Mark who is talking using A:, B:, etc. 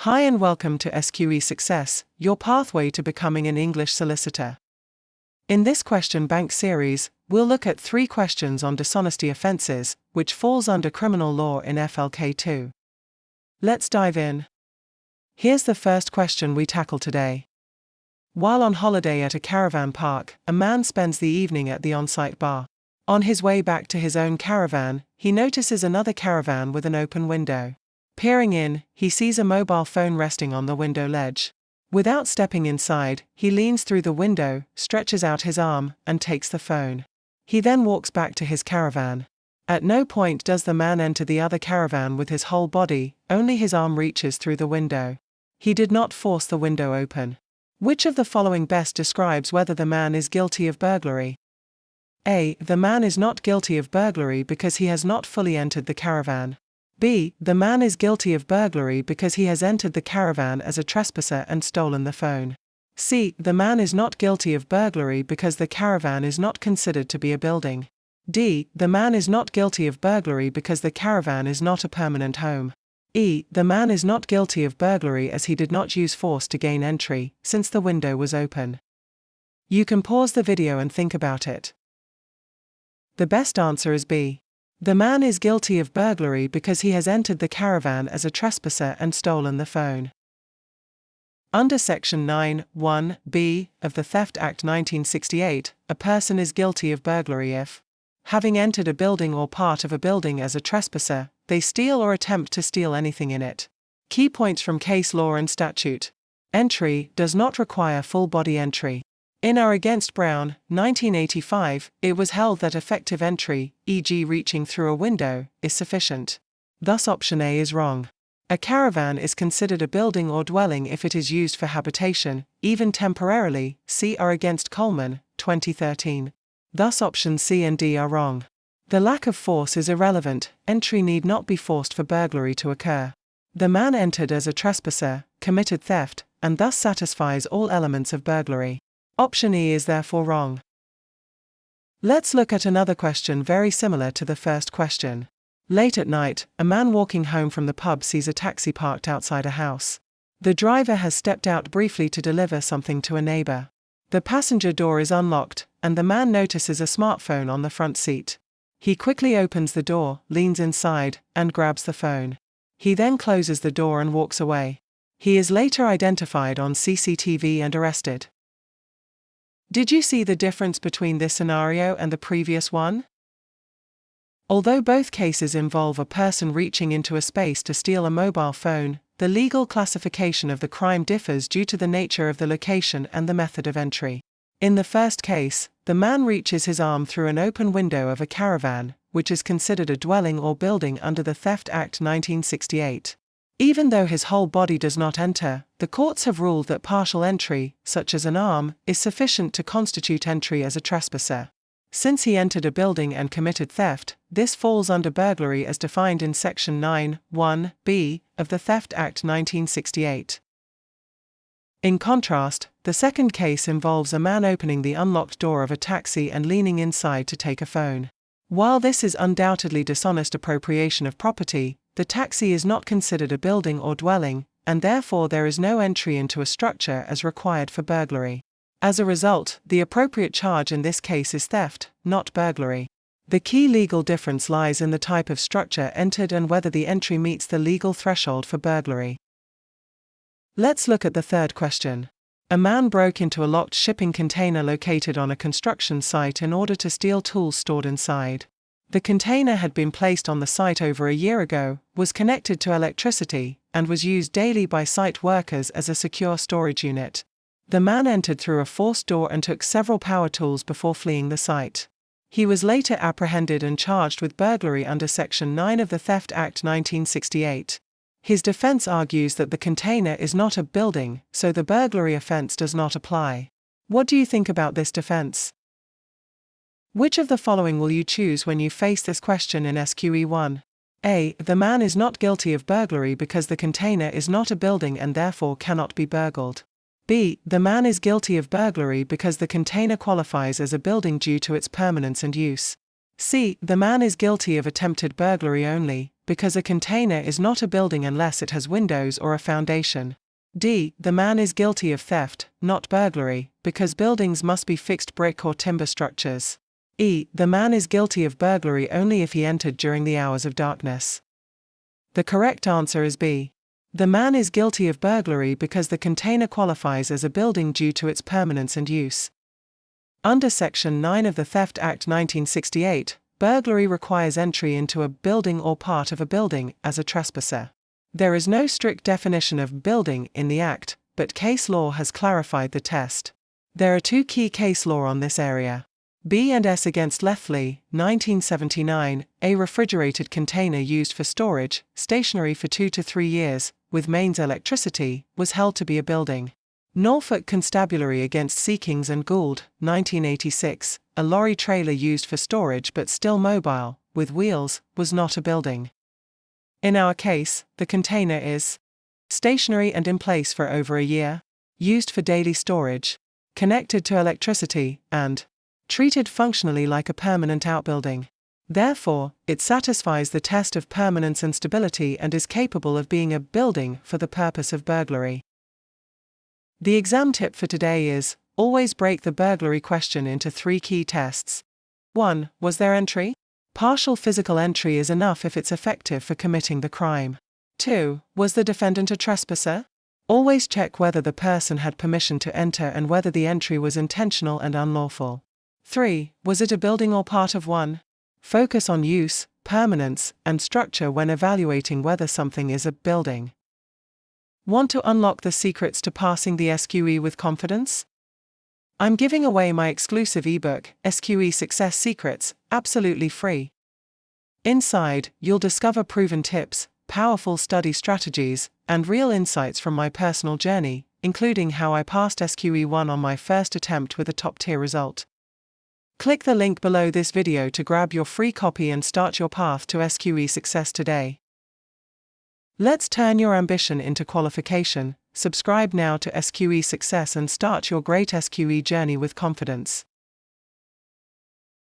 A: Hi and welcome to SQE Success, your pathway to becoming an English solicitor. In this question bank series, we'll look at 3 questions on dishonesty offences, which falls under criminal law in FLK2. Let's dive in. Here's the first question we tackle today. While on holiday at a caravan park, a man spends the evening at the on-site bar. On his way back to his own caravan, he notices another caravan with an open window. Peering in, he sees a mobile phone resting on the window ledge. Without stepping inside, he leans through the window, stretches out his arm, and takes the phone. He then walks back to his caravan. At no point does the man enter the other caravan with his whole body, only his arm reaches through the window. He did not force the window open. Which of the following best describes whether the man is guilty of burglary? A. The man is not guilty of burglary because he has not fully entered the caravan. B. The man is guilty of burglary because he has entered the caravan as a trespasser and stolen the phone. C. The man is not guilty of burglary because the caravan is not considered to be a building. D. The man is not guilty of burglary because the caravan is not a permanent home. E. The man is not guilty of burglary as he did not use force to gain entry, since the window was open. You can pause the video and think about it. The best answer is B. The man is guilty of burglary because he has entered the caravan as a trespasser and stolen the phone. Under Section 9(1)(b) of the Theft Act 1968, a person is guilty of burglary if, having entered a building or part of a building as a trespasser, they steal or attempt to steal anything in it. Key points from case law and statute. Entry does not require full body entry. In R against Brown, 1985, it was held that effective entry, e.g. reaching through a window, is sufficient. Thus option A is wrong. A caravan is considered a building or dwelling if it is used for habitation, even temporarily, see R against Coleman, 2013. Thus options C and D are wrong. The lack of force is irrelevant, entry need not be forced for burglary to occur. The man entered as a trespasser, committed theft, and thus satisfies all elements of burglary. Option E is therefore wrong. Let's look at another question very similar to the first question. Late at night, a man walking home from the pub sees a taxi parked outside a house. The driver has stepped out briefly to deliver something to a neighbor. The passenger door is unlocked, and the man notices a smartphone on the front seat. He quickly opens the door, leans inside, and grabs the phone. He then closes the door and walks away. He is later identified on CCTV and arrested. Did you see the difference between this scenario and the previous one? Although both cases involve a person reaching into a space to steal a mobile phone, the legal classification of the crime differs due to the nature of the location and the method of entry. In the first case, the man reaches his arm through an open window of a caravan, which is considered a dwelling or building under the Theft Act 1968. Even though his whole body does not enter, the courts have ruled that partial entry, such as an arm, is sufficient to constitute entry as a trespasser. Since he entered a building and committed theft, this falls under burglary as defined in Section 9(1)(b) of the Theft Act 1968. In contrast, the second case involves a man opening the unlocked door of a taxi and leaning inside to take a phone. While this is undoubtedly dishonest appropriation of property, the taxi is not considered a building or dwelling, and therefore there is no entry into a structure as required for burglary. As a result, the appropriate charge in this case is theft, not burglary. The key legal difference lies in the type of structure entered and whether the entry meets the legal threshold for burglary. Let's look at the third question. A man broke into a locked shipping container located on a construction site in order to steal tools stored inside. The container had been placed on the site over a year ago, was connected to electricity, and was used daily by site workers as a secure storage unit. The man entered through a forced door and took several power tools before fleeing the site. He was later apprehended and charged with burglary under Section 9 of the Theft Act 1968. His defense argues that the container is not a building, so the burglary offense does not apply. What do you think about this defense? Which of the following will you choose when you face this question in SQE1? A. The man is not guilty of burglary because the container is not a building and therefore cannot be burgled. B. The man is guilty of burglary because the container qualifies as a building due to its permanence and use. C. The man is guilty of attempted burglary only, because a container is not a building unless it has windows or a foundation. D. The man is guilty of theft, not burglary, because buildings must be fixed brick or timber structures. E. The man is guilty of burglary only if he entered during the hours of darkness. The correct answer is B. The man is guilty of burglary because the container qualifies as a building due to its permanence and use. Under Section 9 of the Theft Act 1968, burglary requires entry into a building or part of a building as a trespasser. There is no strict definition of building in the Act, but case law has clarified the test. There are two key case law on this area. B&S against Lethley, 1979, a refrigerated container used for storage, stationary for 2 to 3 years, with mains electricity, was held to be a building. Norfolk Constabulary against Seekings and Gould, 1986, a lorry trailer used for storage but still mobile, with wheels, was not a building. In our case, the container is stationary and in place for over a year, used for daily storage, connected to electricity, and treated functionally like a permanent outbuilding. Therefore, it satisfies the test of permanence and stability and is capable of being a building for the purpose of burglary. The exam tip for today is, always break the burglary question into 3 key tests. 1. Was there entry? Partial physical entry is enough if it's effective for committing the crime. 2. Was the defendant a trespasser? Always check whether the person had permission to enter and whether the entry was intentional and unlawful. 3. Was it a building or part of one? Focus on use, permanence, and structure when evaluating whether something is a building. Want to unlock the secrets to passing the SQE with confidence? I'm giving away my exclusive ebook, SQE Success Secrets, absolutely free. Inside, you'll discover proven tips, powerful study strategies, and real insights from my personal journey, including how I passed SQE1 on my first attempt with a top-tier result. Click the link below this video to grab your free copy and start your path to SQE Success today. Let's turn your ambition into qualification. Subscribe now to SQE Success and start your great SQE journey with confidence.